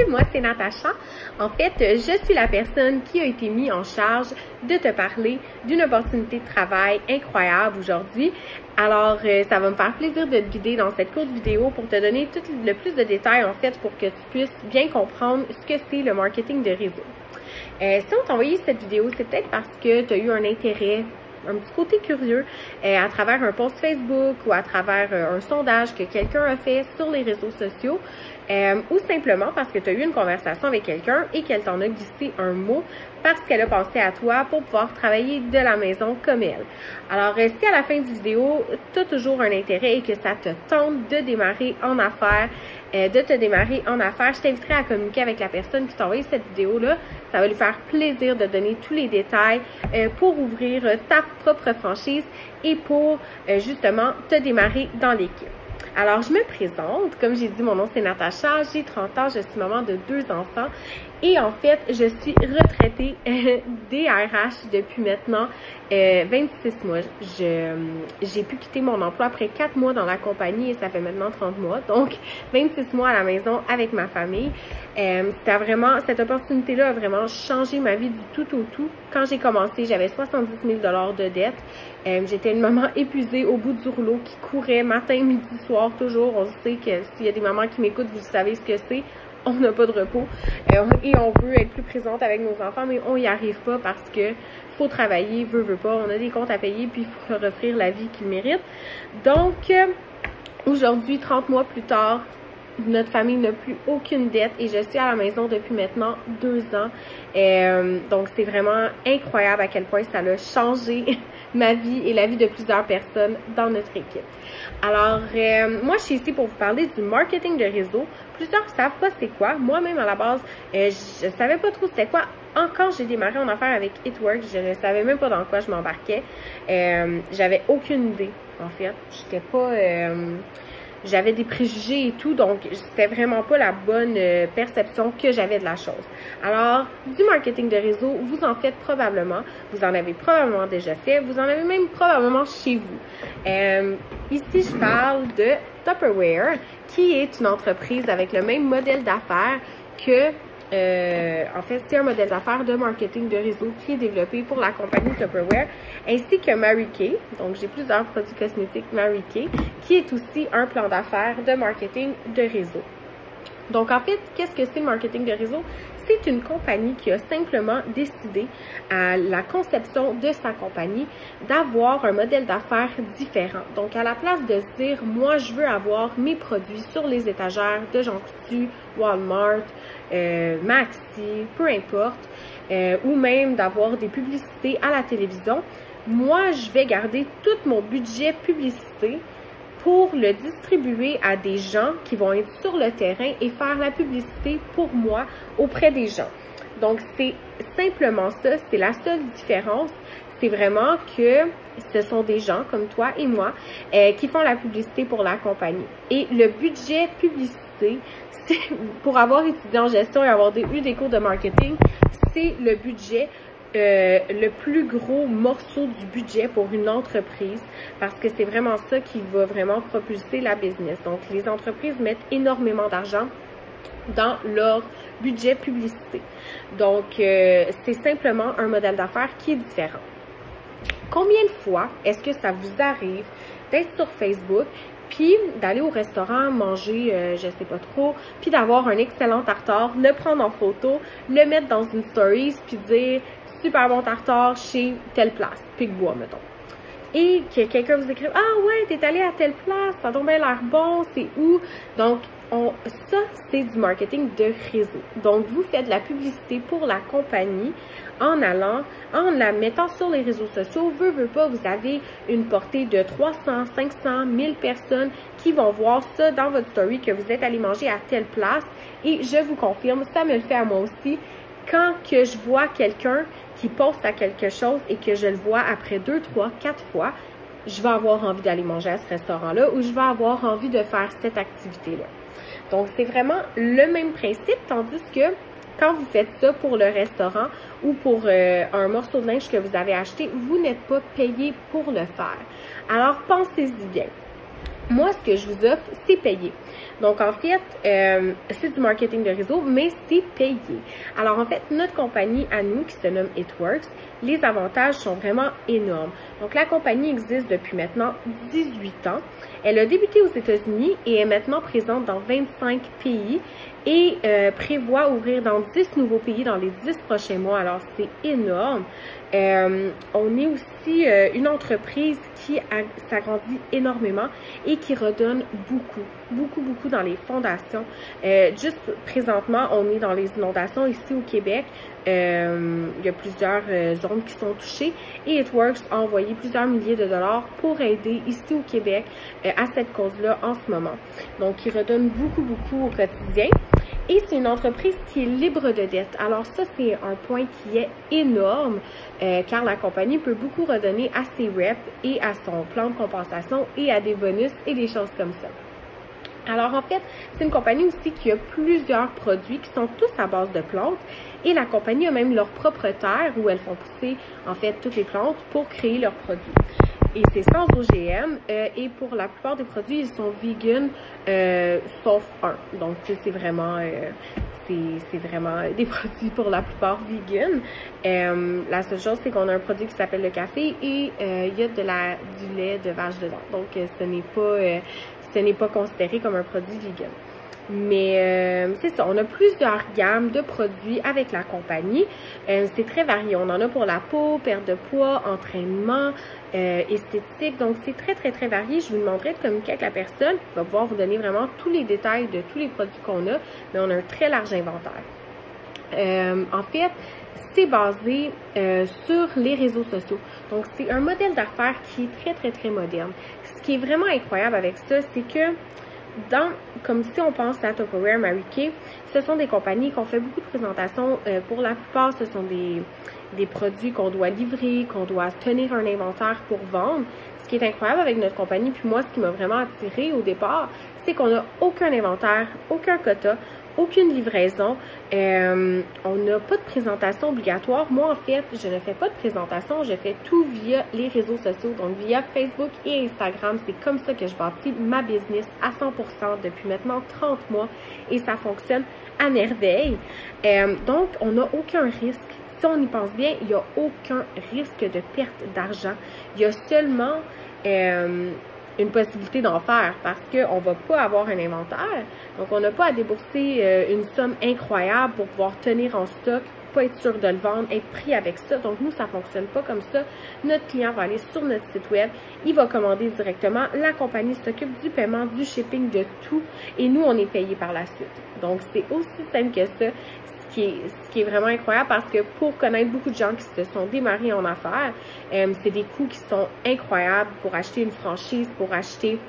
moi c'est Natacha. En fait, je suis la personne qui a été mise en charge de te parler d'une opportunité de travail incroyable aujourd'hui. Alors, ça va me faire plaisir de te guider dans cette courte vidéo pour te donner tout le plus de détails en fait pour que tu puisses bien comprendre ce que c'est le marketing de réseau. Si on t'a envoyé cette vidéo, c'est peut-être parce que tu as eu un intérêt, un petit côté curieux à travers un post Facebook ou à travers un sondage que quelqu'un a fait sur les réseaux sociaux ou simplement parce que tu as eu une conversation avec quelqu'un et qu'elle t'en a glissé un mot parce qu'elle a pensé à toi pour pouvoir travailler de la maison comme elle. Alors, si à la fin du vidéo, tu as toujours un intérêt et que ça te tente de démarrer en affaires, je t'inviterai à communiquer avec la personne qui t'a envoyé cette vidéo-là. Ça va lui faire plaisir de donner tous les détails pour ouvrir ta propre franchise et pour justement te démarrer dans l'équipe. Alors, je me présente. Comme j'ai dit, mon nom c'est Natacha, j'ai 30 ans, je suis maman de 2 enfants et en fait, je suis retraitée DRH depuis maintenant 26 mois. J'ai pu quitter mon emploi après 4 mois dans la compagnie et ça fait maintenant 30 mois. Donc, 26 mois à la maison avec ma famille. Cette opportunité-là a vraiment changé ma vie du tout au tout. Quand j'ai commencé, j'avais 70 000 $ de dette. J'étais une maman épuisée au bout du rouleau qui courait matin, midi, soir, toujours. On sait que s'il y a des mamans qui m'écoutent, vous savez ce que c'est. On n'a pas de repos et on veut être plus présente avec nos enfants, mais on n'y arrive pas parce que faut travailler, veut pas. On a des comptes à payer, puis il faut leur offrir la vie qu'ils méritent. Donc, aujourd'hui, 30 mois plus tard, notre famille n'a plus aucune dette et je suis à la maison depuis maintenant 2 ans. Donc, c'est vraiment incroyable à quel point ça a changé ma vie et la vie de plusieurs personnes dans notre équipe. Alors, moi, je suis ici pour vous parler du marketing de réseau. Plusieurs ne savent pas c'est quoi. Moi-même, à la base, je ne savais pas trop c'était quoi. Quand j'ai démarré en affaires avec It Works, je ne savais même pas dans quoi je m'embarquais. J'avais aucune idée, en fait. J'étais pas... j'avais des préjugés et tout, donc c'était vraiment pas la bonne perception que j'avais de la chose. Alors, du marketing de réseau, vous en faites probablement, vous en avez probablement déjà fait, vous en avez même probablement chez vous. Ici, je parle de Tupperware, qui est une entreprise avec le même modèle d'affaires que... en fait, c'est un modèle d'affaires de marketing de réseau qui est développé pour la compagnie Tupperware, ainsi que Mary Kay. Donc, j'ai plusieurs produits cosmétiques Mary Kay, qui est aussi un plan d'affaires de marketing de réseau. Donc, en fait, qu'est-ce que c'est le marketing de réseau? C'est une compagnie qui a simplement décidé à la conception de sa compagnie d'avoir un modèle d'affaires différent. Donc, à la place de se dire, moi, je veux avoir mes produits sur les étagères de Jean Coutu, Walmart, Maxi, peu importe, ou même d'avoir des publicités à la télévision, moi, je vais garder tout mon budget publicité pour le distribuer à des gens qui vont être sur le terrain et faire la publicité pour moi auprès des gens. Donc, c'est simplement ça, c'est la seule différence. C'est vraiment que ce sont des gens comme toi et moi qui font la publicité pour la compagnie. Et le budget publicité, pour avoir étudié en gestion et avoir eu des cours de marketing, c'est le budget le plus gros morceau du budget pour une entreprise parce que c'est vraiment ça qui va vraiment propulser la business. Donc, les entreprises mettent énormément d'argent dans leur budget publicité. Donc, c'est simplement un modèle d'affaires qui est différent. Combien de fois est-ce que ça vous arrive d'être sur Facebook puis d'aller au restaurant manger, je sais pas trop, puis d'avoir un excellent tartare, le prendre en photo, le mettre dans une stories, puis dire super bon tartare chez telle place, Picbois, mettons. Et que quelqu'un vous écrive, ah ouais, t'es allé à telle place, ça a donc bien l'air bon, c'est où? Donc, ça, c'est du marketing de réseau. Donc, vous faites de la publicité pour la compagnie en la mettant sur les réseaux sociaux. Veut pas, vous avez une portée de 300, 500, 1000 personnes qui vont voir ça dans votre story que vous êtes allé manger à telle place. Et je vous confirme, ça me le fait à moi aussi. Quand que je vois quelqu'un qui poste à quelque chose et que je le vois après 2, 3, 4 fois, je vais avoir envie d'aller manger à ce restaurant-là ou je vais avoir envie de faire cette activité-là. Donc, c'est vraiment le même principe, tandis que quand vous faites ça pour le restaurant ou pour un morceau de linge que vous avez acheté, vous n'êtes pas payé pour le faire. Alors, pensez-y bien. Moi, ce que je vous offre, c'est payé. Donc, en fait, c'est du marketing de réseau, mais c'est payé. Alors, en fait, notre compagnie à nous, qui se nomme It Works, les avantages sont vraiment énormes. Donc, la compagnie existe depuis maintenant 18 ans. Elle a débuté aux États-Unis et est maintenant présente dans 25 pays et prévoit ouvrir dans 10 nouveaux pays dans les 10 prochains mois. Alors, c'est énorme. On est aussi une entreprise qui s'agrandit énormément et qui redonne beaucoup dans les fondations. Juste présentement, on est dans les inondations ici au Québec. Il y a plusieurs zones qui sont touchées et It Works a envoyé plusieurs milliers de dollars pour aider ici au Québec à cette cause-là en ce moment. Donc, il redonne beaucoup au quotidien. Et c'est une entreprise qui est libre de dette. Alors ça, c'est un point qui est énorme car la compagnie peut beaucoup redonner à ses reps et à son plan de compensation et à des bonus et des choses comme ça. Alors en fait, c'est une compagnie aussi qui a plusieurs produits qui sont tous à base de plantes et la compagnie a même leur propre terre où elles font pousser en fait toutes les plantes pour créer leurs produits. Et c'est sans OGM et pour la plupart des produits, ils sont vegan sauf un. Donc c'est vraiment des produits pour la plupart vegan. La seule chose, c'est qu'on a un produit qui s'appelle le café et il y a du lait de vache dedans. Donc ce n'est pas considéré comme un produit vegan. Mais c'est ça, on a plusieurs gammes de produits avec la compagnie. C'est très varié. On en a pour la peau, perte de poids, entraînement, esthétique. Donc, c'est très varié. Je vous demanderai de communiquer avec la personne qui va pouvoir vous donner vraiment tous les détails de tous les produits qu'on a. Mais on a un très large inventaire. En fait, c'est basé sur les réseaux sociaux. Donc, c'est un modèle d'affaires qui est très moderne. Ce qui est vraiment incroyable avec ça, c'est que comme si on pense à Tupperware, Mary Kay, ce sont des compagnies qui ont fait beaucoup de présentations. Pour la plupart, ce sont des produits qu'on doit livrer, qu'on doit tenir un inventaire pour vendre. Ce qui est incroyable avec notre compagnie, puis moi, ce qui m'a vraiment attirée au départ, c'est qu'on n'a aucun inventaire, aucun quota, aucune livraison. On n'a pas de présentation obligatoire. Moi, en fait, je ne fais pas de présentation. Je fais tout via les réseaux sociaux, donc via Facebook et Instagram. C'est comme ça que je bâtis ma business à 100% depuis maintenant 30 mois et ça fonctionne à merveille. Donc, on n'a aucun risque. Si on y pense bien, il n'y a aucun risque de perte d'argent. Il y a seulement une possibilité d'en faire parce qu'on ne va pas avoir un inventaire. Donc, on n'a pas à débourser une somme incroyable pour pouvoir tenir en stock, pas être sûr de le vendre, être pris avec ça. Donc, nous, ça ne fonctionne pas comme ça. Notre client va aller sur notre site web, il va commander directement. La compagnie s'occupe du paiement, du shipping, de tout. Et nous, on est payé par la suite. Donc, c'est aussi simple que ça. Ce qui est vraiment incroyable parce que pour connaître beaucoup de gens qui se sont démarrés en affaires, c'est des coûts qui sont incroyables pour acheter une franchise, pour acheter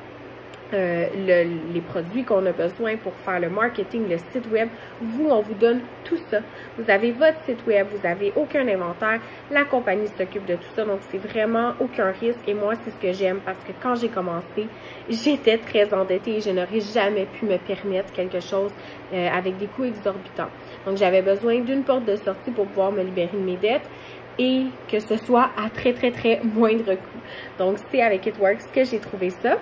les produits qu'on a besoin pour faire le marketing, le site web. Vous, on vous donne tout ça. Vous avez votre site web, vous n'avez aucun inventaire, la compagnie s'occupe de tout ça, donc c'est vraiment aucun risque. Et moi, c'est ce que j'aime parce que quand j'ai commencé, j'étais très endettée et je n'aurais jamais pu me permettre quelque chose avec des coûts exorbitants. Donc, j'avais besoin d'une porte de sortie pour pouvoir me libérer de mes dettes et que ce soit à très moindre coût. Donc, c'est avec It Works que j'ai trouvé ça.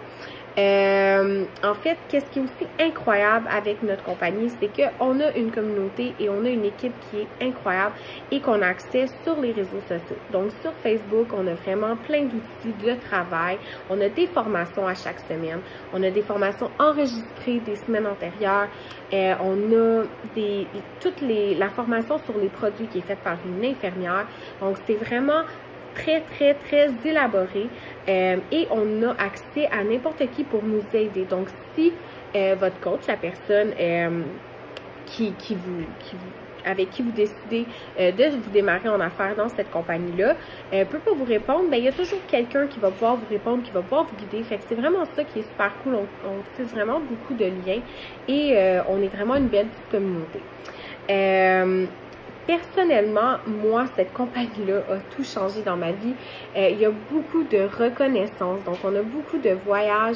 En fait, qu'est-ce qui est aussi incroyable avec notre compagnie, c'est qu'on a une communauté et on a une équipe qui est incroyable et qu'on a accès sur les réseaux sociaux. Donc, sur Facebook, on a vraiment plein d'outils de travail. On a des formations à chaque semaine. On a des formations enregistrées des semaines antérieures. On a la formation sur les produits qui est faite par une infirmière. Donc, c'est vraiment très élaboré et on a accès à n'importe qui pour nous aider. Donc, si votre coach, la personne avec qui vous décidez de vous démarrer en affaires dans cette compagnie-là, peut pas vous répondre, ben il y a toujours quelqu'un qui va pouvoir vous répondre, qui va pouvoir vous guider. Fait que c'est vraiment ça qui est super cool. On tisse vraiment beaucoup de liens et on est vraiment une belle petite communauté. Personnellement, moi, cette compagnie-là a tout changé dans ma vie. Il y a beaucoup de reconnaissance. Donc, on a beaucoup de voyages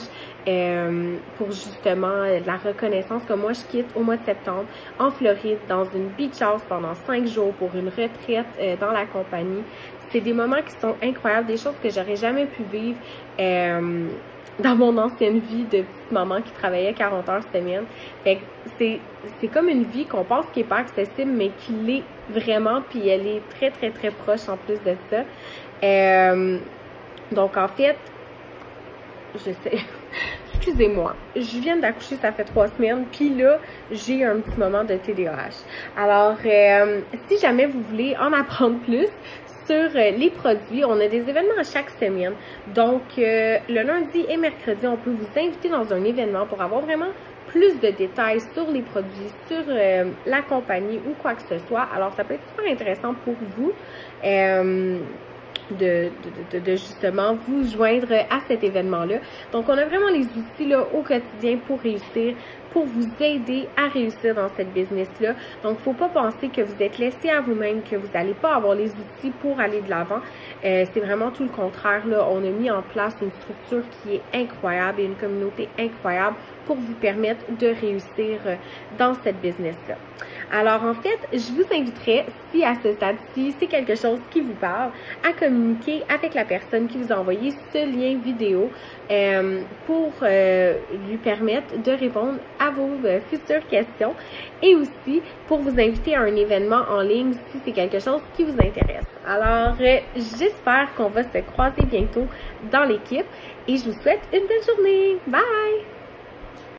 pour justement de la reconnaissance. Comme moi, je quitte au mois de septembre en Floride dans une beach house pendant 5 jours pour une retraite dans la compagnie. C'est des moments qui sont incroyables, des choses que j'aurais jamais pu vivre dans mon ancienne vie de petite maman qui travaillait 40 heures semaine. Fait que c'est comme une vie qu'on pense qui est pas accessible, mais qui l'est vraiment, puis elle est très, très, très proche en plus de ça. Donc, en fait, je sais, excusez-moi, je viens d'accoucher, ça fait 3 semaines, puis là, j'ai un petit moment de TDAH. Alors, si jamais vous voulez en apprendre plus sur les produits, on a des événements chaque semaine. Donc, le lundi et mercredi, on peut vous inviter dans un événement pour avoir vraiment plus de détails sur les produits, sur la compagnie ou quoi que ce soit. Alors, ça peut être super intéressant pour vous de justement vous joindre à cet événement-là. Donc, on a vraiment les outils là, au quotidien pour réussir, pour vous aider à réussir dans cette business-là. Donc, il ne faut pas penser que vous êtes laissé à vous-même, que vous n'allez pas avoir les outils pour aller de l'avant. C'est vraiment tout le contraire. Là. On a mis en place une structure qui est incroyable et une communauté incroyable pour vous permettre de réussir dans cette business-là. Alors, en fait, je vous inviterai, si à ce stade-ci, c'est quelque chose qui vous parle, à communiquer avec la personne qui vous a envoyé ce lien vidéo pour lui permettre de répondre à vos futures questions et aussi pour vous inviter à un événement en ligne si c'est quelque chose qui vous intéresse. Alors, j'espère qu'on va se croiser bientôt dans l'équipe et je vous souhaite une belle journée. Bye!